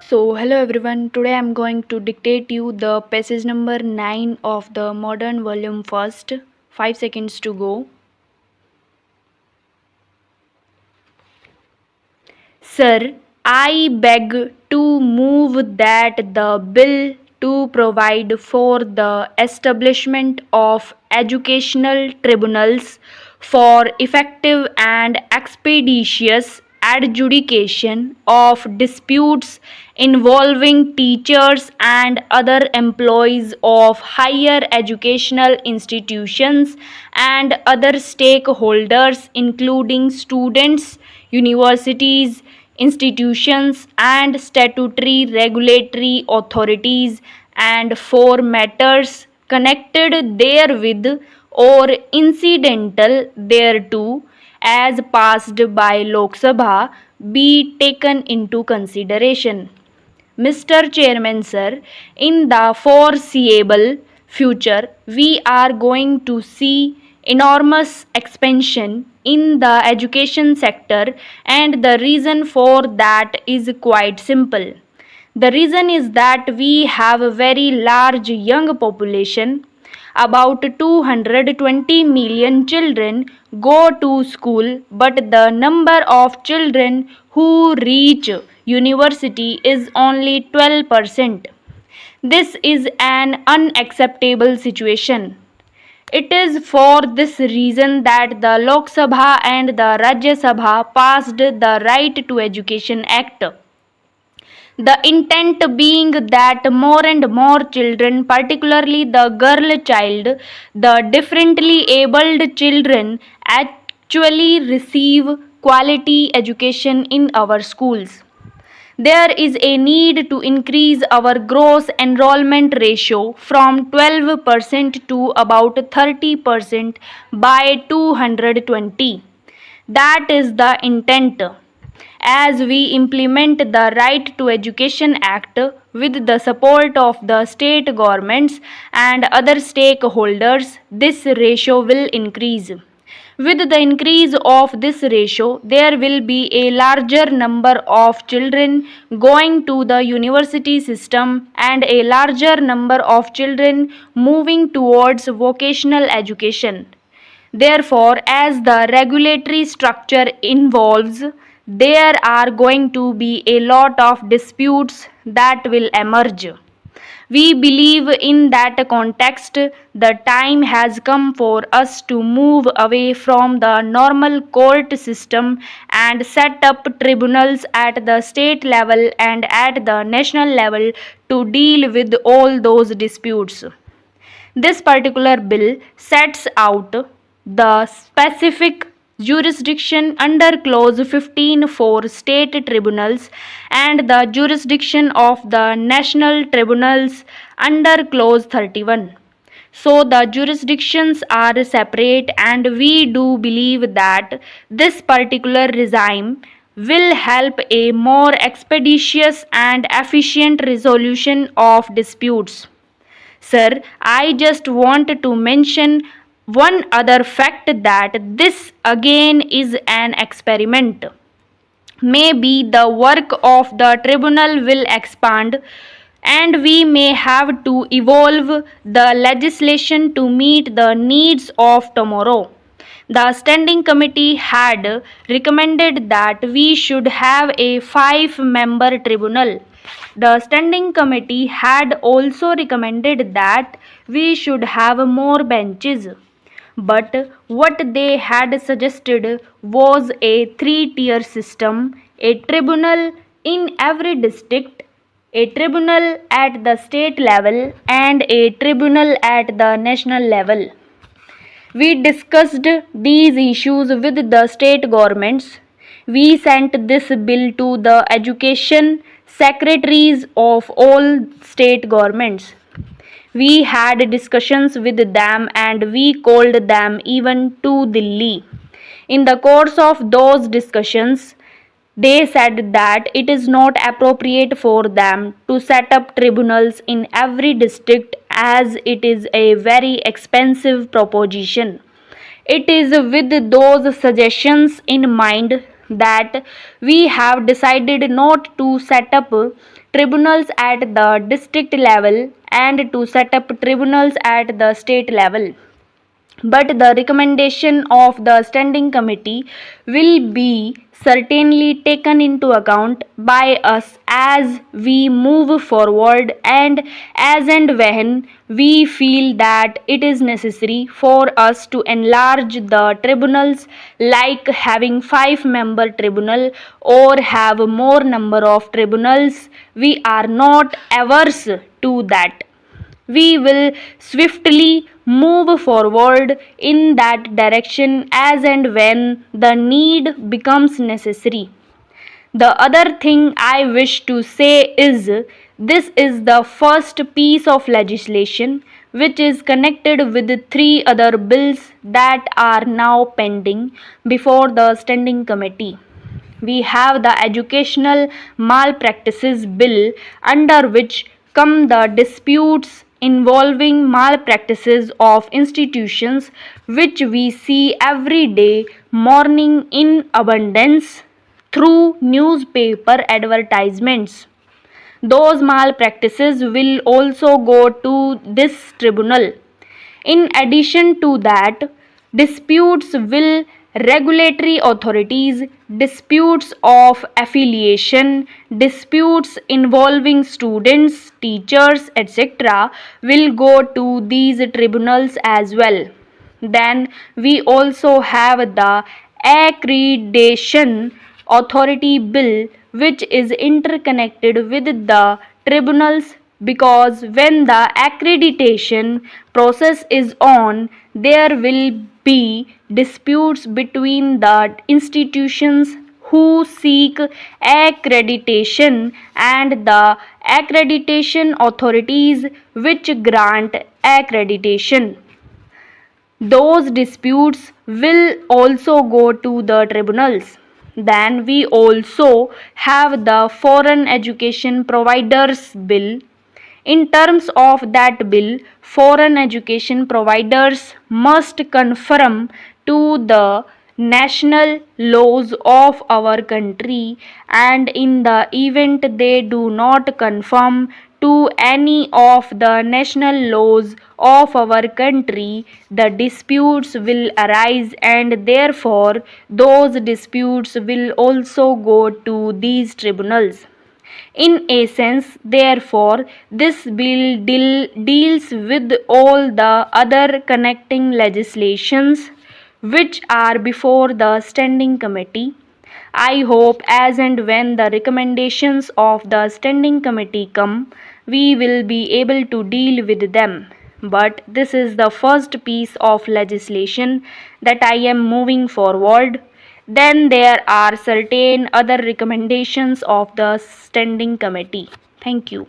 So hello everyone, today I am going to dictate you the passage number 9 of the modern volume first. 5 seconds to go. Sir, I beg to move that the bill to provide for the establishment of educational tribunals for effective and expeditious adjudication of disputes involving teachers and other employees of higher educational institutions and other stakeholders including students, universities, institutions and statutory regulatory authorities, and for matters connected therewith or incidental thereto, as passed by Lok Sabha, be taken into consideration. Mr. Chairman, sir, in the foreseeable future, we are going to see enormous expansion in the education sector, and the reason for that is quite simple. The reason is that we have a very large young population. About 220 million children go to school, but the number of children who reach university is only 12%. This is an unacceptable situation. It is for this reason that the Lok Sabha and the Rajya Sabha passed the Right to Education Act. The intent being that more and more children, particularly the girl child, the differently abled children, actually receive quality education in our schools. There is a need to increase our gross enrollment ratio from 12% to about 30% by 220. That is the intent. As we implement the Right to Education Act with the support of the state governments and other stakeholders, this ratio will increase. With the increase of this ratio, there will be a larger number of children going to the university system and a larger number of children moving towards vocational education. Therefore, as the regulatory structure evolves, there are going to be a lot of disputes that will emerge. We believe in that context, the time has come for us to move away from the normal court system and set up tribunals at the state level and at the national level to deal with all those disputes. This particular bill sets out the specific jurisdiction under clause 15 for state tribunals and the jurisdiction of the national tribunals under clause 31. So the jurisdictions are separate, and we do believe that this particular regime will help a more expeditious and efficient resolution of disputes. Sir, I just want to mention one other fact, that this again is an experiment. Maybe the work of the tribunal will expand and we may have to evolve the legislation to meet the needs of tomorrow. The standing committee had recommended that we should have a 5-member tribunal. The standing committee had also recommended that we should have more benches. But what they had suggested was a 3-tier system: a tribunal in every district, a tribunal at the state level, and a tribunal at the national level. We discussed these issues with the state governments. We sent this bill to the education secretaries of all state governments. We had discussions with them and we called them even to Delhi. In the course of those discussions, they said that it is not appropriate for them to set up tribunals in every district, as it is a very expensive proposition. It is with those suggestions in mind that we have decided not to set up tribunals at the district level and to set up tribunals at the state level. But the recommendation of the standing committee will be certainly taken into account by us as we move forward and when we feel that it is necessary for us to enlarge the tribunals, like having 5-member tribunal or have more number of tribunals. We are not averse to that. We will swiftly move forward in that direction as and when the need becomes necessary. The other thing I wish to say is this is the first piece of legislation which is connected with 3 other bills that are now pending before the standing committee. We have the Educational Malpractices Bill, under which come the disputes involving malpractices of institutions, which we see every day morning in abundance through newspaper advertisements. Those malpractices will also go to this tribunal. In addition to that, disputes will regulatory authorities, disputes of affiliation, disputes involving students, teachers, etc. will go to these tribunals as well. Then we also have the accreditation authority bill, which is interconnected with the tribunals, because when the accreditation process is on, there will be disputes between the institutions who seek accreditation and the accreditation authorities which grant accreditation. Those disputes will also go to the tribunals. Then we also have the Foreign Education Providers Bill. In terms of that bill, foreign education providers must conform to the national laws of our country, and in the event they do not conform to any of the national laws of our country, the disputes will arise, and therefore those disputes will also go to these tribunals. In essence, therefore, this bill deals with all the other connecting legislations which are before the standing committee. I hope as and when the recommendations of the standing committee come, we will be able to deal with them. But this is the first piece of legislation that I am moving forward. Then there are certain other recommendations of the standing committee. Thank you.